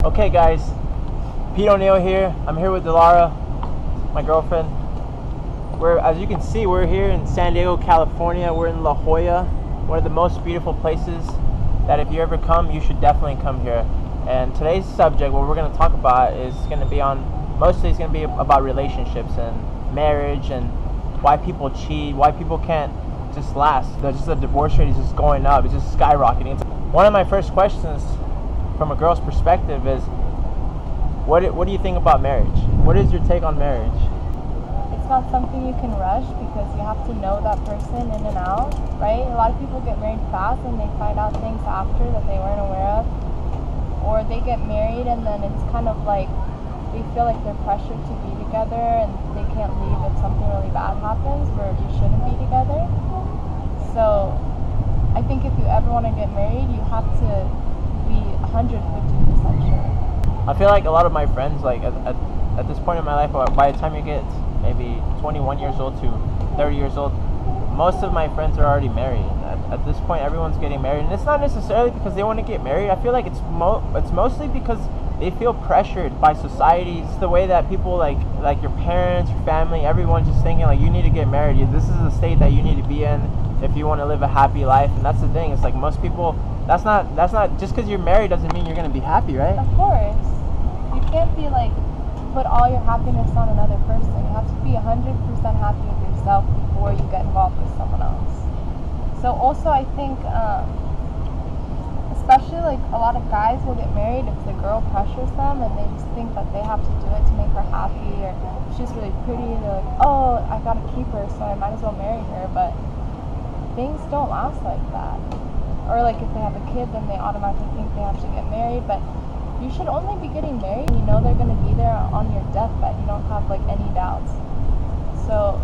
Okay guys, Pete O'Neill here. I'm here with Delara, my girlfriend. As you can see, we're here in San Diego, California. We're in La Jolla, one of the most beautiful places that if you ever come, you should definitely come here. And today's subject, what we're going to talk about, is going to be mostly it's going to be about relationships and marriage and why people cheat, why people can't just last. The divorce rate is just going up, it's just skyrocketing. One of my first questions from a girl's perspective is, what do you think about marriage? What is your take on marriage? It's not something you can rush because you have to know that person in and out, right? A lot of people get married fast and they find out things after that they weren't aware of. Or they get married and then it's kind of like they feel like they're pressured to be together and they can't leave if something really bad happens where you shouldn't be together. So I think if you ever want to get married, you have to be 150% sure. I feel like a lot of my friends, like at this point in my life, by the time you get maybe 21 years old to 30 years old, most of my friends are already married. At this point, everyone's getting married, and it's not necessarily because they want to get married. I feel like it's mostly because they feel pressured by society. It's the way that people like your parents, your family, everyone's just thinking like you need to get married. This is the state that you need to be in if you want to live a happy life. And that's the thing. It's like most people. That's not just because you're married doesn't mean you're gonna be happy, right? Of course. You can't be like put all your happiness on another person. You have to be 100% happy with yourself before you get involved with someone else. So also I think especially like a lot of guys will get married if the girl pressures them and they just think that they have to do it to make her happy, or if she's really pretty, they're like, oh, I gotta keep her so I might as well marry her. But things don't last like that. Or like if they have a kid, then they automatically think they have to get married. But you should only be getting married when you know they're going to be there on your deathbed. You don't have like any doubts. So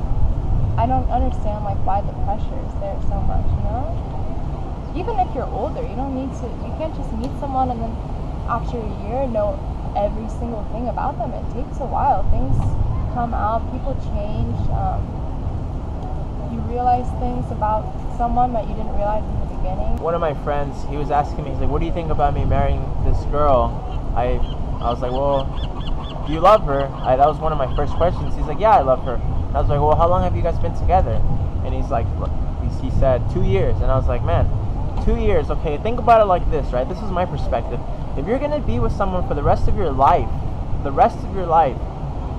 I don't understand like why the pressure is there so much, you know? Even if you're older, you can't just meet someone and then after a year know every single thing about them. It takes a while. Things come out, people change. You realize things about someone that you didn't realize in the beginning. One of my friends, he was asking me, he's like, what do you think about me marrying this girl? I was like, well, do you love her? That was one of my first questions. He's like, yeah, I love her. And I was like, well, how long have you guys been together? And he's like, look, he said 2 years. And I was like, man, 2 years, okay, think about it like this, right? This is my perspective. If you're gonna be with someone for the rest of your life,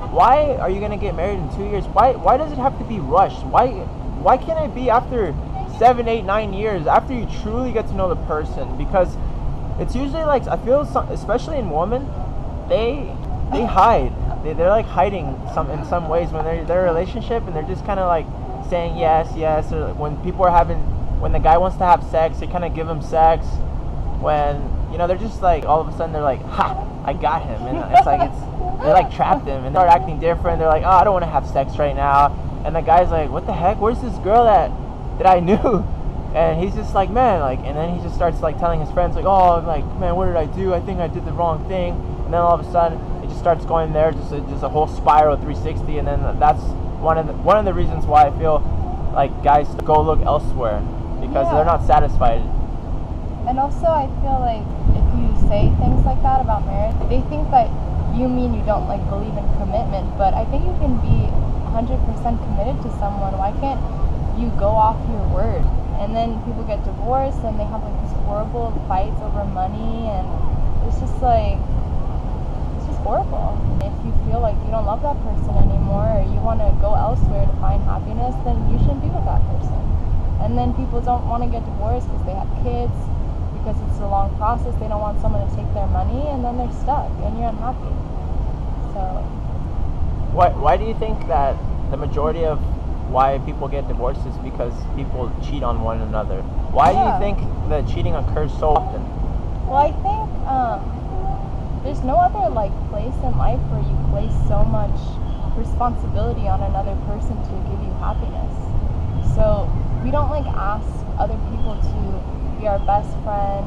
why are you gonna get married in 2 years? Why does it have to be rushed? Why can't it be after 7, 8, 9 years, after you truly get to know the person? Because it's usually like, I feel, especially in women, they hide. They're like hiding in some ways when they're in their relationship, and they're just kind of like saying yes, or when the guy wants to have sex, they kind of give him sex. When, they're just like, all of a sudden they're like, ha, I got him. And it's like, they like trapped him and start acting different. They're like, oh, I don't want to have sex right now. And the guy's like, what the heck? Where's this girl that I knew? And he's just like, man, like, and then he just starts like telling his friends like, oh, like, man, what did I do? I think I did the wrong thing. And then all of a sudden it just starts going there, just a whole spiral 360. And then that's one of the reasons why I feel like guys go look elsewhere, because they're not satisfied. And also I feel like if you say things like that about marriage, they think that you mean you don't like believe in commitment. But I think you can be 100% committed to someone. Why can't you go off your word? And then people get divorced and they have like these horrible fights over money, and it's just horrible. If you feel like you don't love that person anymore, or you want to go elsewhere to find happiness, then you shouldn't be with that person. And then people don't want to get divorced because they have kids, because it's a long process. They don't want someone to take their money, and then they're stuck and you're unhappy. So why do you think that the majority of why people get divorced is because people cheat on one another? Why do you think that cheating occurs so often? Well, I think there's no other like place in life where you place so much responsibility on another person to give you happiness. So we don't like ask other people to be our best friend,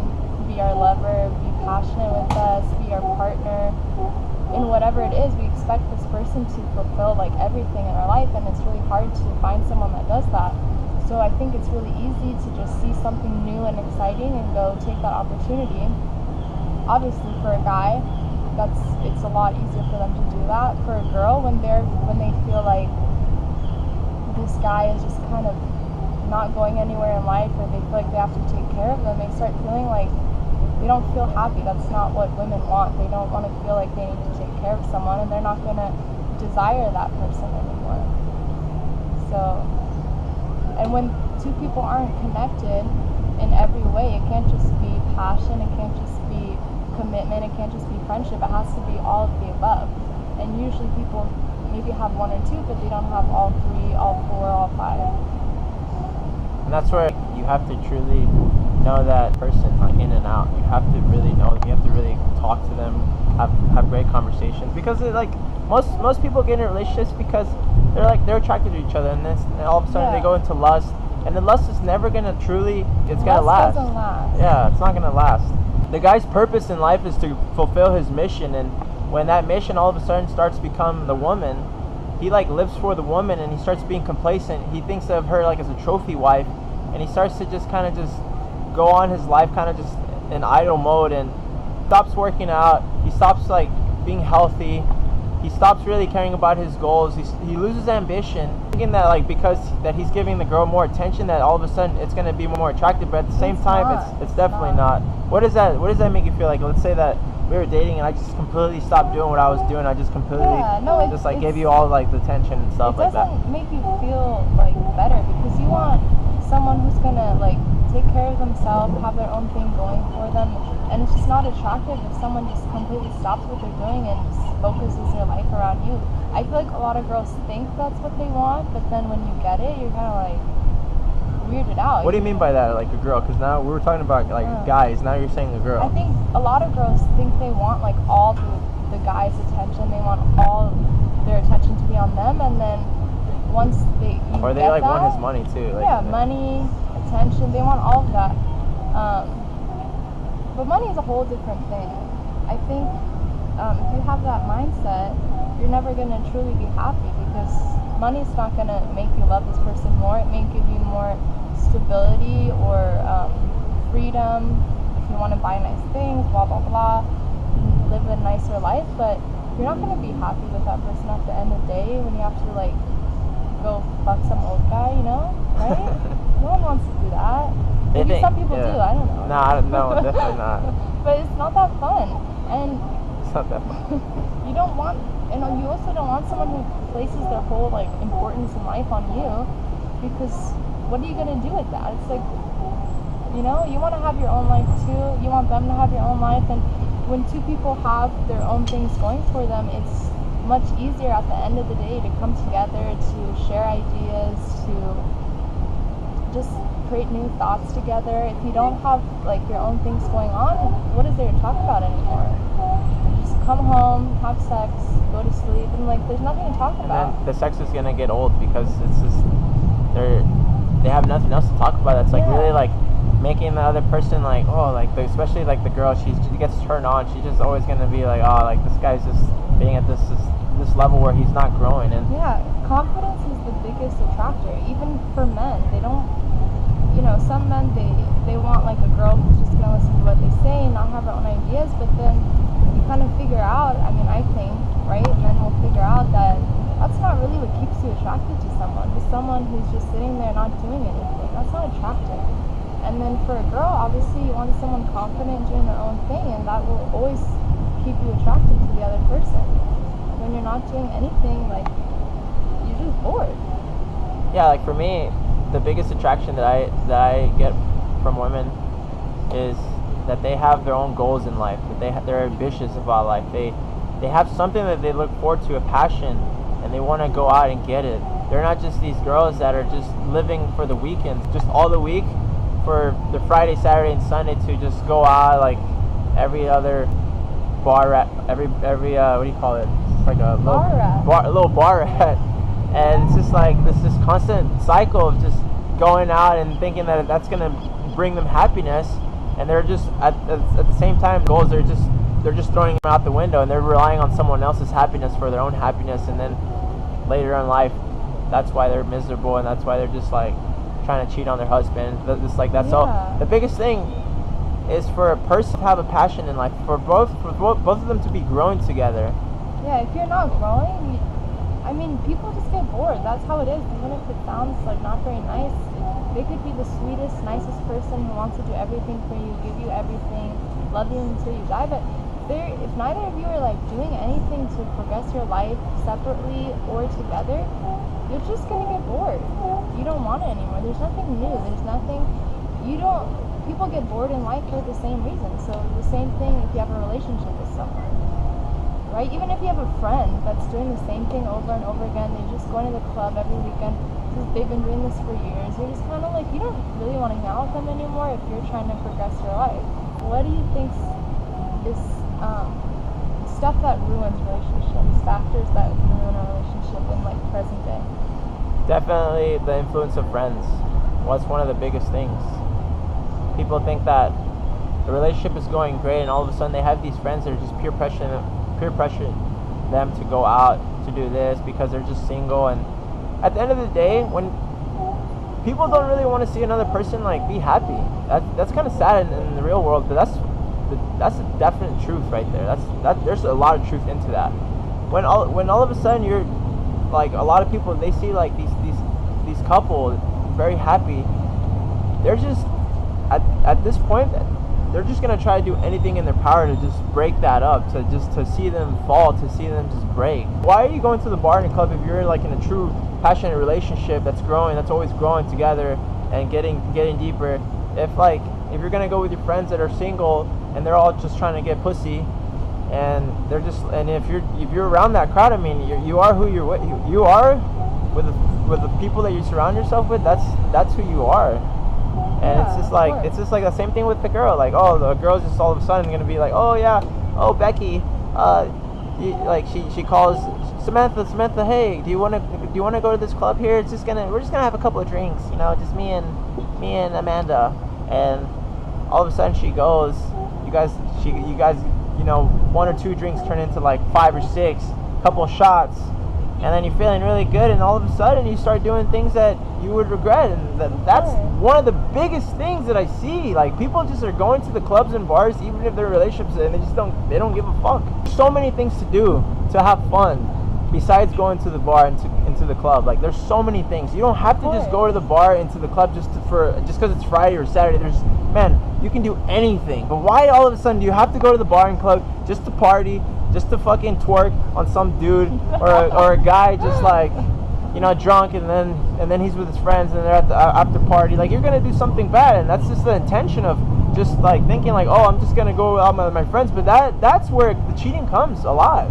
be our lover, be passionate with us, be our partner. In whatever it is, we expect this person to fulfill like everything in our life, and it's really hard to find someone that does that. So I think it's really easy to just see something new and exciting and go take that opportunity. Obviously for a guy, it's a lot easier for them to do that. For a girl, when they feel like this guy is just kind of not going anywhere in life, or they feel like they have to take care of them, they start feeling like they don't feel happy. That's not what women want. They don't want to feel like they need to take care of someone, and they're not going to desire that person anymore. So, and when two people aren't connected in every way, it can't just be passion, it can't just be commitment, it can't just be friendship, it has to be all of the above. And usually people maybe have one or two, but they don't have all three, all four, all five. And that's where you have to truly know that person, like in and out. You have to really know them. You have to really talk to them, have great conversations, because most people get in relationships because they're attracted to each other, and then all of a sudden they go into lust, and the lust is never gonna truly, it's gonna last. Doesn't last. Yeah, it's not gonna last. The guy's purpose in life is to fulfill his mission, and when that mission all of a sudden starts to become the woman, he like lives for the woman, and he starts being complacent. He thinks of her like as a trophy wife, and he starts to just kind of just go on his life kind of just in idle mode, and stops working out. He stops like being healthy. He stops really caring about his goals. He loses ambition, thinking that like because that he's giving the girl more attention, that all of a sudden it's gonna be more attractive. But at the same time, it's definitely not. What does that make you feel like? Let's say that we were dating and I just completely stopped doing what I was doing. I just completely just like gave you all like the attention and stuff like that. It doesn't make you feel like better, because you want someone who's gonna like take care of themselves, have their own thing going for them, and it's just not attractive if someone just completely stops what they're doing and just focuses their life around you. I feel like a lot of girls think that's what they want, but then when you get it, you're kind of like weirded out. What do you mean by that, like a girl? Because now we were talking about like guys, now you're saying a girl. I think a lot of girls think they want like all the guy's attention. They want all their attention to be on them, and then once or they like want his money too. Like, money, attention. They want all of that. But money is a whole different thing. I think if you have that mindset, you're never going to truly be happy, because money's not going to make you love this person more. It may give you more stability or freedom if you want to buy nice things, blah, blah, blah, live a nicer life, but you're not going to be happy with that person at the end of the day when you have to like go fuck some old guy, you know, right? No one wants to do that. Maybe some people do, I don't know. No, definitely not. But it's not that fun. And it's not that fun. You don't want, and you also don't want someone who places their whole like importance in life on you, because what are you gonna do with that? It's like, you know, you want to have your own life too. You want them to have your own life, and when two people have their own things going for them, it's much easier at the end of the day to come together, to share ideas, to just create new thoughts together. If you don't have like your own things going on, what is there to talk about anymore? Just come home, have sex, go to sleep, and like there's nothing to talk about. And then the sex is gonna get old, because it's just they have nothing else to talk about. That's like really like making the other person like, oh, like especially like the girl, she gets turned on. She's just always gonna be like, oh, like this guy's just being at this level where he's not growing. And confidence is the biggest attractor. Even for men, they don't, you know, some men they want like a girl who's just gonna listen to what they say and not have her own ideas. But then you kind of figure out, I mean, I think, right, men will figure out that that's not really what keeps you attracted to someone. Just someone who's just sitting there not doing anything. That's not attractive. And then for a girl, obviously you want someone confident doing their own thing, and that will always keep you attracted to the other person. When you're not doing anything, like, you're just bored. Yeah, like for me, the biggest attraction that I get from women is that they have their own goals in life, that they're ambitious about life. They have something that they look forward to, a passion, and they want to go out and get it. They're not just these girls that are just living for the weekends, just all the week for the Friday, Saturday, and Sunday to just go out like every other bar at every what do you call it? It's like a little bar rat, and it's just like this constant cycle of just going out and thinking that that's gonna bring them happiness, and they're just at the same time goals they're just throwing them out the window, and they're relying on someone else's happiness for their own happiness, and then later in life, that's why they're miserable, and that's why they're just like trying to cheat on their husband. It's like that's all. The biggest thing is for a person to have a passion in life, for both of them to be growing together. Yeah, if you're not growing, I mean, people just get bored. That's how it is. Even if it sounds like not very nice, they could be the sweetest, nicest person who wants to do everything for you, give you everything, love you until you die. But if neither of you are like doing anything to progress your life separately or together, you're just gonna get bored. You don't want it anymore. There's nothing new. There's nothing. People get bored in life for the same reason. So the same thing if you have a relationship with someone, right? Even if you have a friend that's doing the same thing over and over again, they're just going to the club every weekend because they've been doing this for years. You're just kind of like, you don't really want to hang out with them anymore if you're trying to progress your life. What do you think is stuff that ruins relationships, factors that ruin a relationship in like present day? Definitely the influence of friends. What's one of the biggest things? People think that the relationship is going great, and all of a sudden they have these friends that are just peer pressuring them to go out to do this because they're just single. And at the end of the day, when people don't really want to see another person like be happy, that's kind of sad in the real world. But that's a definite truth right there. There's a lot of truth into that. When all of a sudden you're like, a lot of people, they see like these couple very happy, they're just at this point they're just gonna try to do anything in their power to just break that up, to see them fall, to see them just break. Why are you going to the bar and club if you're like in a true passionate relationship that's growing, that's always growing together and getting deeper? If you're gonna go with your friends that are single and they're all just trying to get pussy, and if you're around that crowd, I mean, you are who you're with. You are with the people that you surround yourself with. That's who you are. And Yeah, it's just like the same thing with the girl. Like, oh, the girl's just all of a sudden gonna be like, oh yeah, oh Becky, she calls Samantha, hey, do you wanna go to this club here? We're just gonna have a couple of drinks, just me and Amanda. And all of a sudden she goes, you guys, one or two drinks turn into like 5 or 6, couple of shots, and then you're feeling really good, and all of a sudden you start doing things that you would regret. And that's one of the biggest things that I see. Like, people just are going to the clubs and bars even if they're in relationships, and they don't give a fuck. There's so many things to do to have fun besides going to the bar and into the club. Like, there's so many things. You don't have to just go to the bar into the club just because it's Friday or Saturday. You can do anything. But why all of a sudden do you have to go to the bar and club just to party, just to fucking twerk on some dude or a guy just like, drunk, and then he's with his friends and they're at the after party? Like, you're gonna do something bad, and that's just the intention of just like thinking like, oh, I'm just gonna go out with my friends. But that's where the cheating comes a lot,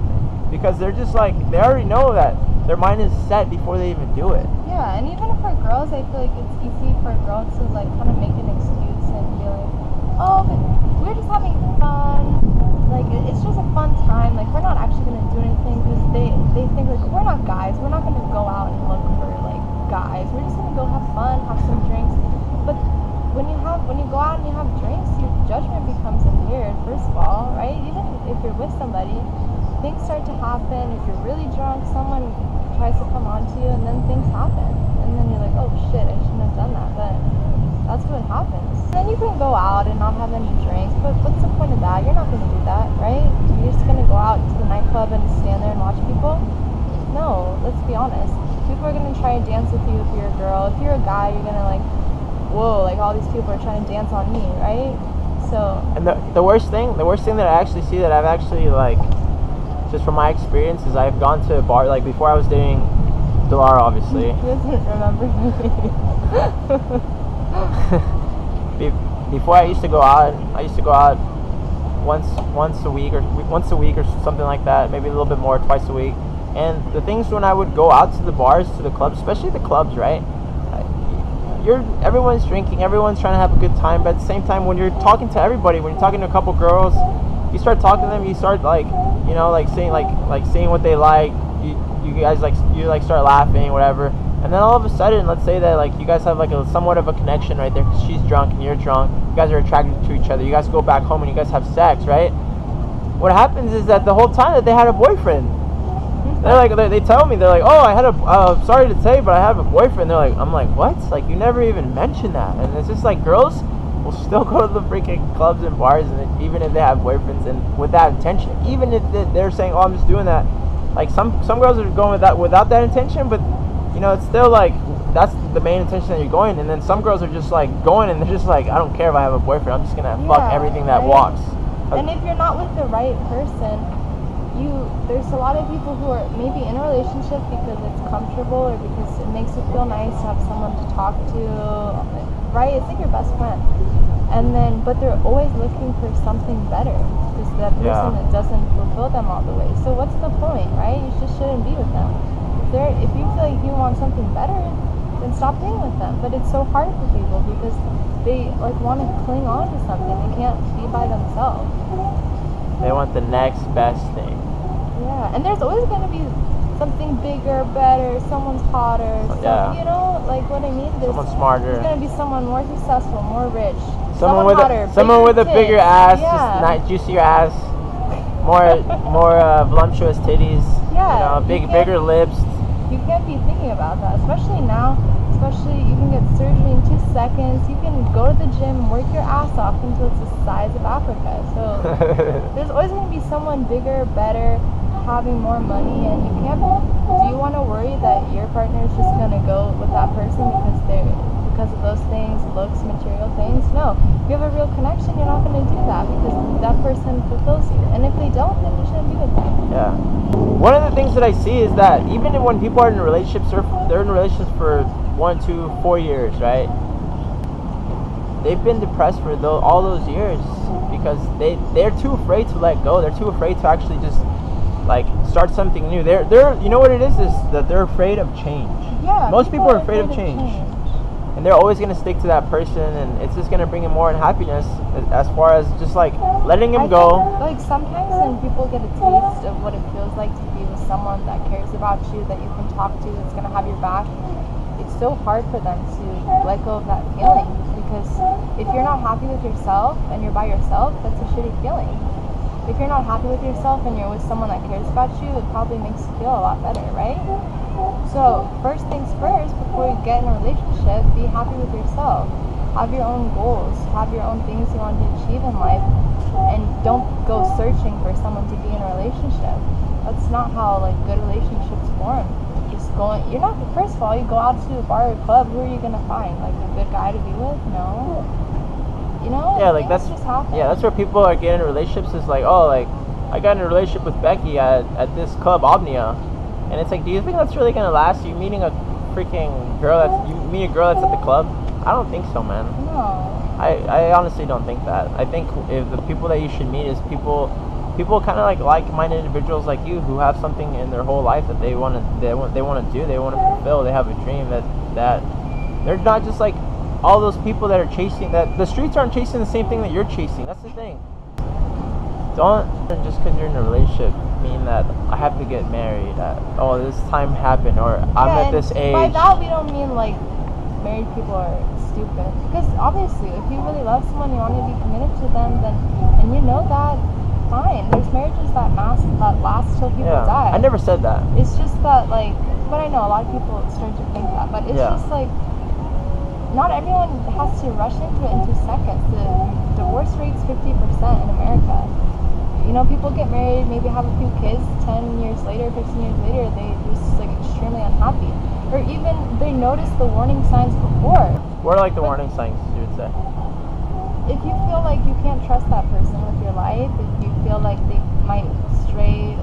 because they're just like, they already know that their mind is set before they even do it. Yeah, and even for girls, I feel like it's easy for a girl to like kind of make an excuse and be like, oh, but we're just having fun. Like, it's just a fun time. Like, we're not actually gonna do anything, because they think like, we're not guys. We're not gonna go out and look for like guys. We're just gonna go have fun, have some drinks. But when you go out and you have drinks, your judgment becomes impaired. First of all, right? Even if you're with somebody, things start to happen. If you're really drunk, someone tries to come on to you, and then things happen, and then you're like, oh shit, I shouldn't have done that. But that's what happens. Then you can go out and not have any drinks, but what's the point of that? You're not going to do that, right? You're just going to go out to the nightclub and stand there and watch people? No, let's be honest. People are going to try and dance with you if you're a girl. If you're a guy, you're going to like, whoa, like all these people are trying to dance on me, right? So. And the worst thing that I actually see, that I've actually like, just from my experience, is I've gone to a bar, like before I was dating Delara, obviously. He doesn't remember me. Before I used to go out once a week or something like that, maybe a little bit more, twice a week. And the things when I would go out to the bars, to the clubs, especially the clubs, right? Everyone's drinking, everyone's trying to have a good time, but at the same time, when you're talking to everybody, when you're talking to a couple girls, you start talking to them, you start like, saying what they like, you guys start laughing, whatever. And then all of a sudden, let's say that like you guys have like a somewhat of a connection right there, because she's drunk and you're drunk, you guys are attracted to each other, you guys go back home and you guys have sex, right? What happens is that the whole time that they had a boyfriend, they tell me, they're like, oh, I had sorry to say, but I have a boyfriend. I'm like, what? Like, you never even mentioned that. And it's just like, girls will still go to the freaking clubs and bars, and even if they have boyfriends, and with that intention. Even if they're saying, "Oh, I'm just doing that," like some girls are going without that intention, but you know, it's still like that's the main intention that you're going. And then some girls are just like going, and they're just like, "I don't care if I have a boyfriend. I'm just gonna fuck everything that walks." And if you're not with the right person, there's a lot of people who are maybe in a relationship because it's comfortable or because it makes you feel nice to have someone to talk to, right? It's like your best friend. And then, but they're always looking for something better because that person that doesn't fulfill them all the way. So what's the point, right? You just shouldn't be with them. If you feel like you want something better, then stop being with them. But it's so hard for people because they like want to cling on to something. They can't be by themselves. They want the next best thing. Yeah, and there's always going to be something bigger, better, someone's hotter, you know, like what I mean? Someone smarter. There's going to be someone more successful, more rich, someone with hotter, someone with a bigger ass, just not juicier ass, more voluptuous titties, yeah, bigger lips. You can't be thinking about that, especially now. Especially you can get surgery in 2 seconds. You can go to the gym, work your ass off until it's the size of Africa. So there's always going to be someone bigger, better, having more money, and you can't. Do you want to worry that your partner is just going to go with that person because of those things, looks, material things? No. If you have a real connection, you're not going to do that because that person fulfills you. And if they don't, then you shouldn't be with them. Yeah. One of the things that I see is that even when people are in relationships, they're in relationships for 1, 2, 4 years, right? They've been depressed for all those years because they're too afraid to let go. They're too afraid to actually just like start something new. They're you know what it is that they're afraid of change. Yeah. Most people are afraid of change. And they're always going to stick to that person, and it's just going to bring them more unhappiness as far as just like letting him go. Like sometimes when people get a taste of what it feels like to be with someone that cares about you, that you can talk to, that's going to have your back, it's so hard for them to let go of that feeling, because if you're not happy with yourself and you're by yourself, that's a shitty feeling. If you're not happy with yourself and you're with someone that cares about you, it probably makes you feel a lot better, right? So first things first, before you get in a relationship, be happy with yourself. Have your own goals, have your own things you want to achieve in life, and don't go searching for someone to be in a relationship. That's not how like good relationships form. You're not, first of all, you go out to a bar or club, who are you going to find? Like a good guy to be with? No. You know? Yeah, like that's just happen. Yeah, that's where people are getting in relationships is like, oh, like I got in a relationship with Becky at this club, Omnia. And it's like, do you think that's really going to last? You meeting a freaking girl you meet a girl that's at the club? I don't think so, man. No. I honestly don't think that. I think if the people that you should meet is people kind of like-minded individuals like you who have something in their whole life that they want to do, they want to fulfill, they have a dream that they're not just like all those people that are chasing, that the streets aren't chasing the same thing that you're chasing. That's the thing. Don't just because you're in a relationship mean that I have to get married at, this time happened, or I'm at this age. By that we don't mean like married people are stupid, because obviously if you really love someone, you want to be committed to them, then, and you know that, fine. There's marriages that last till people die. I never said that. It's just that like, but I know a lot of people start to think that, but it's just like, not everyone has to rush into it in 2 seconds. The divorce rate's 50% in America. You know, people get married, maybe have a few kids, 10 years later, 15 years later, they're just like extremely unhappy. Or even they notice the warning signs before. What are like the warning signs, you would say? If you feel like you can't trust that person with your life, if you feel like they might stray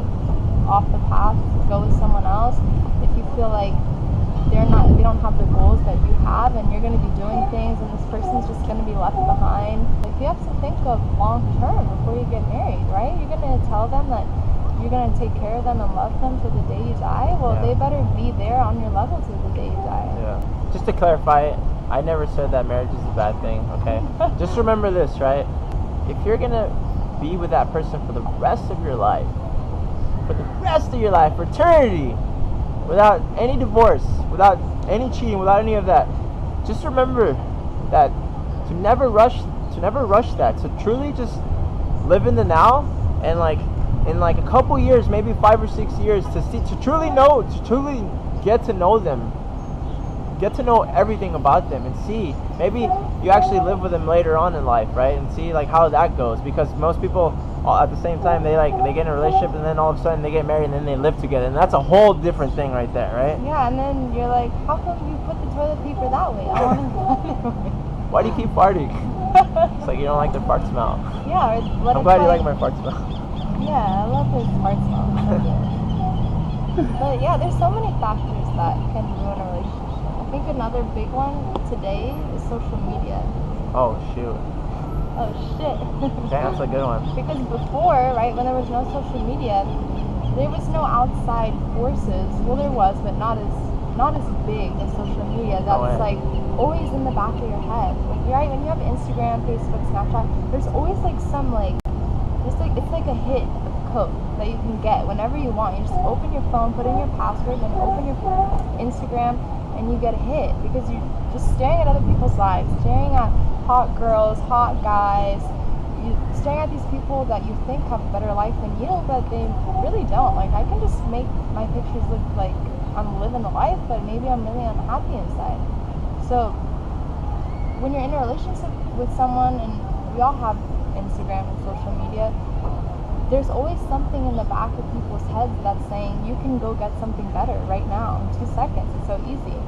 off the path to go with someone else, if you feel like they don't have the goals that you have, and you're going to be doing things and this person's just going to be left behind, like you have to think of long term before you get married, right? You're going to tell them that you're going to take care of them and love them till the day you die. Well, they better be there on your level till the day you die. Yeah. Just to clarify, I never said that marriage is a bad thing, okay? Just remember this, right? If you're going to be with that person for the rest of your life, for eternity, without any divorce, without any cheating, without any of that, just remember that to never rush that, to truly just live in the now, and like in like a couple years, maybe 5 or 6 years, to truly get to know them, get to know everything about them and see. Maybe you actually live with them later on in life, right? And see like how that goes, because most people at the same time they get in a relationship and then all of a sudden they get married and then they live together, and that's a whole different thing right there, right? Yeah, and then you're like, how come you put the toilet paper that way? I want to. Why do you keep farting? It's like you don't like the fart smell. Yeah, I'm glad you like my fart smell. Yeah, I love his fart smell. But yeah, there's so many factors that can ruin a relationship. I think another big one today is social media. Oh shoot. Oh shit. Okay, that's a good one. Because before, right, when there was no social media, there was no outside forces. Well, there was, but not as big as social media. That's like always in the back of your head. Like, right, when you have Instagram, Facebook, Snapchat, there's always like some it's like a hit code that you can get whenever you want. You just open your phone, put in your password, then open your Instagram, and you get a hit because you're just staring at other people's lives, staring at hot girls, hot guys, staring at these people that you think have a better life than you, but they really don't. Like, I can just make my pictures look like I'm living a life, but maybe I'm really unhappy inside. So when you're in a relationship with someone, and we all have Instagram and social media, there's always something in the back of people's heads that's saying you can go get something better right now in 2 seconds. It's so easy.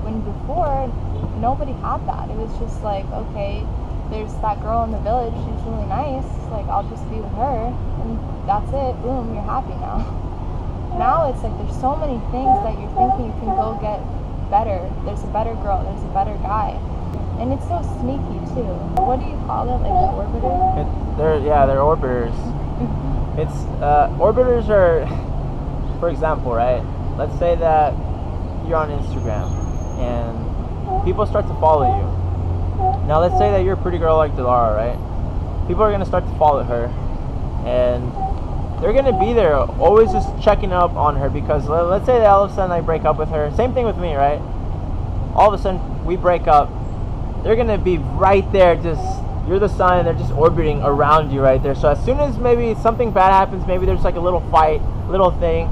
When before, nobody had that. It was just like, okay, there's that girl in the village, she's really nice, like, I'll just be with her, and that's it, boom, you're happy now. Now it's like there's so many things that you're thinking you can go get better. There's a better girl, there's a better guy. And it's so sneaky too. What do you call it? Like an orbiter? They're orbiters. It's orbiters are, for example, right? Let's say that you're on Instagram and people start to follow you. Now let's say that you're a pretty girl like Delara, right? People are gonna start to follow her, and they're gonna be there, always just checking up on her, because let's say that all of a sudden I break up with her. Same thing with me, right? All of a sudden we break up. They're gonna be right there, just, you're the sun, and they're just orbiting around you right there. So as soon as maybe something bad happens, maybe there's like a little fight, little thing,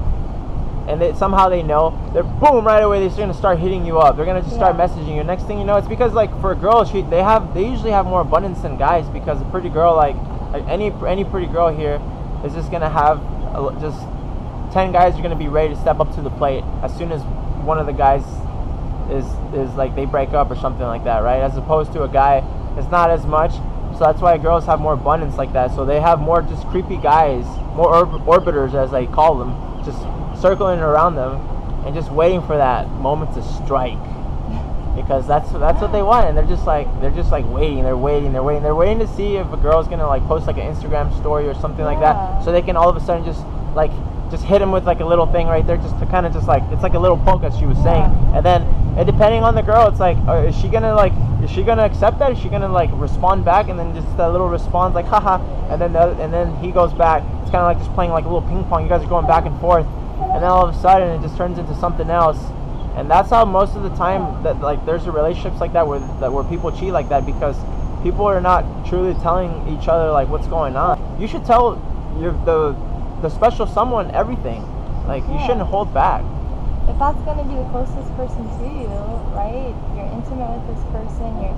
and somehow they know, they're boom, right away, they're just gonna start hitting you up. They're gonna just start messaging you. Next thing you know, it's because like for girls, they usually have more abundance than guys, because a pretty girl, like any pretty girl here is just gonna have just 10 guys are gonna be ready to step up to the plate as soon as one of the guys is like they break up or something like that, right? As opposed to a guy, it's not as much. So that's why girls have more abundance like that. So they have more just creepy guys, more orbiters as they call them, just circling around them and just waiting for that moment to strike, because that's what they want. And they're just like waiting, they're waiting to see if a girl's gonna like post like an Instagram story or something like that, so they can all of a sudden just hit him with like a little thing right there, just to kind of just like, it's like a little poke, as she was saying. And then, and depending on the girl, it's like, is she gonna accept that? Is she gonna like respond back? And then just that little response, like haha, and then he goes back. It's kind of like just playing like a little ping pong. You guys are going back and forth, and then all of a sudden it just turns into something else. And that's how most of the time that like there's relationships like that where people cheat like that, because people are not truly telling each other like what's going on. You should tell the special someone everything. Like, you shouldn't hold back. If that's going to be the closest person to you, right? You're intimate with this person, you're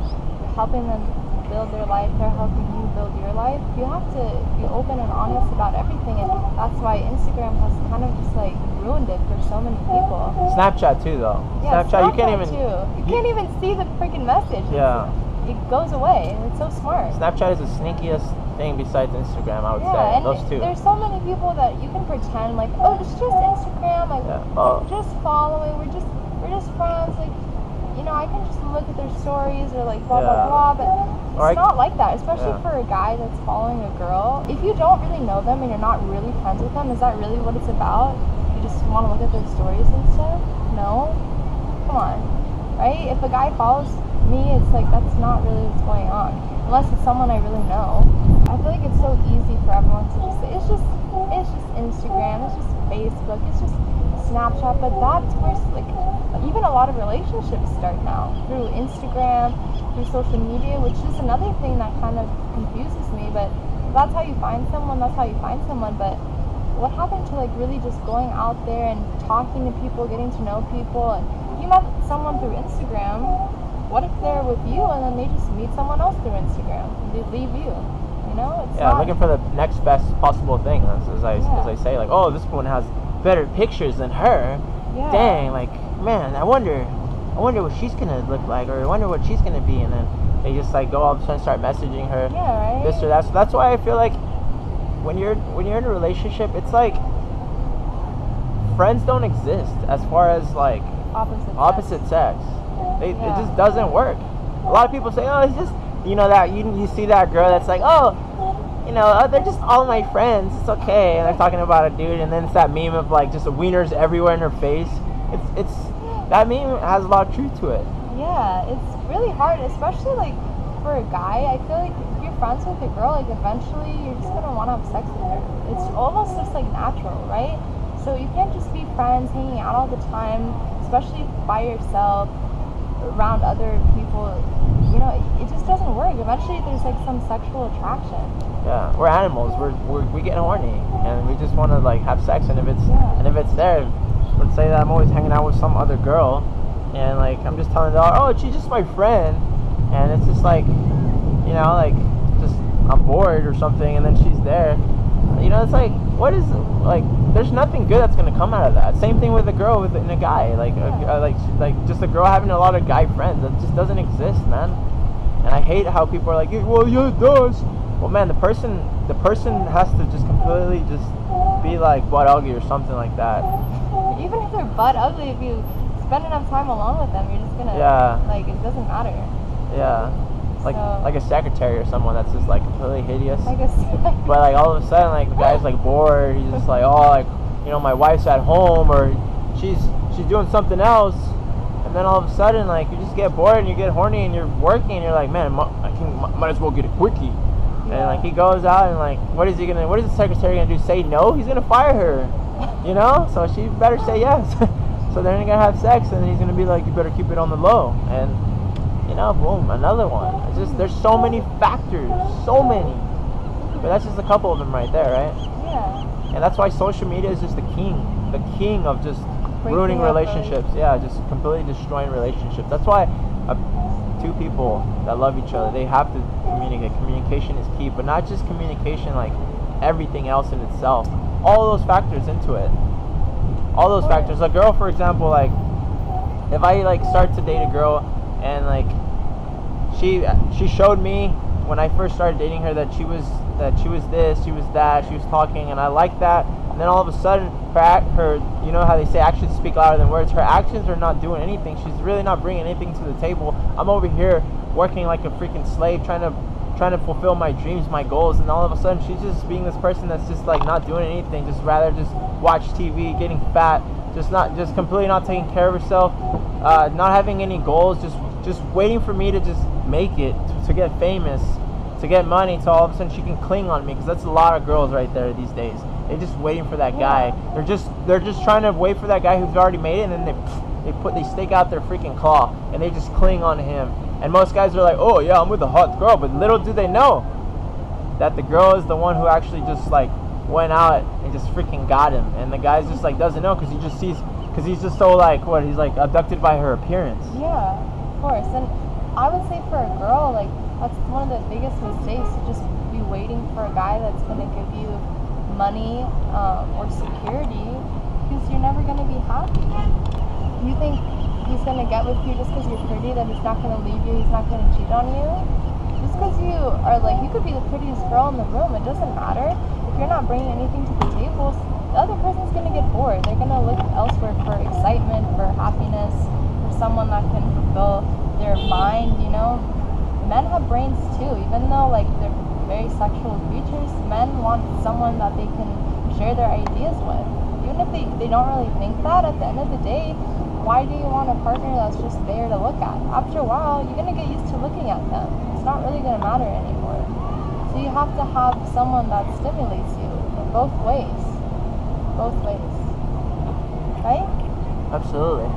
helping them build their life, they're helping you build your life. You have to be open and honest about everything, and that's why Instagram has kind of just like ruined it for so many people. Snapchat too, though. Yeah, Snapchat you can't even see the freaking message. Yeah. It goes away. It's so smart. Snapchat is the sneakiest thing besides Instagram, I would say. And those two. There's so many people that you can pretend like, oh, it's just Instagram. Like, I'm just following. We're just friends. Like, you know, I can just look at their stories or like blah blah blah. But it's not like that. Especially for a guy that's following a girl. If you don't really know them and you're not really friends with them, is that really what it's about? You just want to look at their stories and stuff? No. Come on, right? If a guy follows me, it's like, that's not really what's going on, unless it's someone I really know. I feel like it's so easy for everyone to just say it's just Instagram, it's just Facebook, it's just Snapchat. But that's where like even a lot of relationships start now, through Instagram, through social media, which is another thing that kind of confuses me. But if that's how you find someone, that's how you find someone. But what happened to like really just going out there and talking to people, getting to know people? And you met someone through Instagram. What if they're with you and then they just meet someone else through Instagram and they leave you? You know, it's Yeah, not, looking for the next best possible thing. As I say, like, oh, this one has better pictures than her. yeah. Dang, like, man, I wonder what she's gonna look like, or I wonder what she's gonna be, and then they just like go all of a sudden start messaging her, Yeah, right. this or that. So that's why I feel like when you're in a relationship, it's like friends don't exist as far as like opposite sex. It just doesn't work. A lot of people say, oh, it's just, you know, that you see that girl that's like, oh, you know, they're just all my friends, it's okay, and they're talking about a dude, and then it's that meme of like just wieners everywhere in her face. It's that meme has a lot of truth to it. Yeah, it's really hard, especially like for a guy. I feel like if you're friends with a girl, like eventually you're just gonna want to have sex with her. It's almost just like natural, right? So you can't just be friends, hanging out all the time, especially by yourself, around other people. You know, it just doesn't work. Eventually there's like some sexual attraction. Yeah, we're animals. We get horny, and we just want to like have sex. And if it's there, let's say that I'm always hanging out with some other girl, and like I'm just telling her, oh, she's just my friend, and it's just like, you know, like just I'm bored or something, and then she's there. You know, it's like, what is, like, there's nothing good that's gonna come out of that. Same thing with a girl and a guy, like like just a girl having a lot of guy friends. That just doesn't exist, man. And I hate how people are like, well, yeah, it does. Well, man, the person has to just completely just be like butt ugly or something like that. Even if they're butt ugly, if you spend enough time alone with them, you're just gonna, like, it doesn't matter. Yeah. Like a secretary or someone that's just like completely hideous. I guess. But like all of a sudden, like the guy's like bored. He's just like, oh, like, you know, my wife's at home, or she's doing something else. And then all of a sudden, like, you just get bored and you get horny and you're working and you're like, man, might as well get a quickie. Yeah. And like he goes out and like, what is the secretary gonna do? Say no? He's gonna fire her. You know? So she better say yes. So they're gonna have sex, and he's gonna be like, you better keep it on the low. And you know, boom, another one. It's just, there's so many factors, so many. But that's just a couple of them right there, right? Yeah. And that's why social media is just the king of just ruining relationships. Yeah, just completely destroying relationships. That's why two people that love each other, they have to communicate. Communication is key, but not just communication, like everything else in itself. All those factors into it. All those factors. A girl, for example, like if I like start to date a girl and like she showed me when I first started dating her that she was this, she was that, she was talking, and I liked that. And then all of a sudden, her, you know how they say actions speak louder than words. Her actions are not doing anything. She's really not bringing anything to the table. I'm over here working like a freaking slave, trying to fulfill my dreams, my goals, and all of a sudden she's just being this person that's just like not doing anything, just rather just watch TV, getting fat, just completely not taking care of herself, not having any goals, just waiting for me to just make it, to get famous, to get money, so all of a sudden she can cling on me, because that's a lot of girls right there these days. They're just waiting for that guy. They're just trying to wait for that guy who's already made it, and then they stake out their freaking claw and they just cling on to him. And most guys are like, oh yeah, I'm with a hot girl, but little do they know that the girl is the one who actually just like went out and just freaking got him, and the guy just like doesn't know, because he's just so like, what, he's like abducted by her appearance. Yeah, of course. And I would say for a girl, like, that's one of the biggest mistakes, to just be waiting for a guy that's going to give you money or security, because you're never going to be happy. You think he's going to get with you just because you're pretty, that he's not going to leave you, he's not going to cheat on you? Just because you are like, you could be the prettiest girl in the room, it doesn't matter. If you're not bringing anything to the table, the other person's going to get bored. They're going to look elsewhere for excitement, for happiness, for someone that can fulfill their mind, you know. Men have brains too, even though like they're very sexual creatures. Men want someone that they can share their ideas with, even if they don't really think that. At the end of the day, why do you want a partner that's just there to look at? After a while, you're gonna get used to looking at them. It's not really gonna matter anymore. So you have to have someone that stimulates you in both ways, right? Absolutely.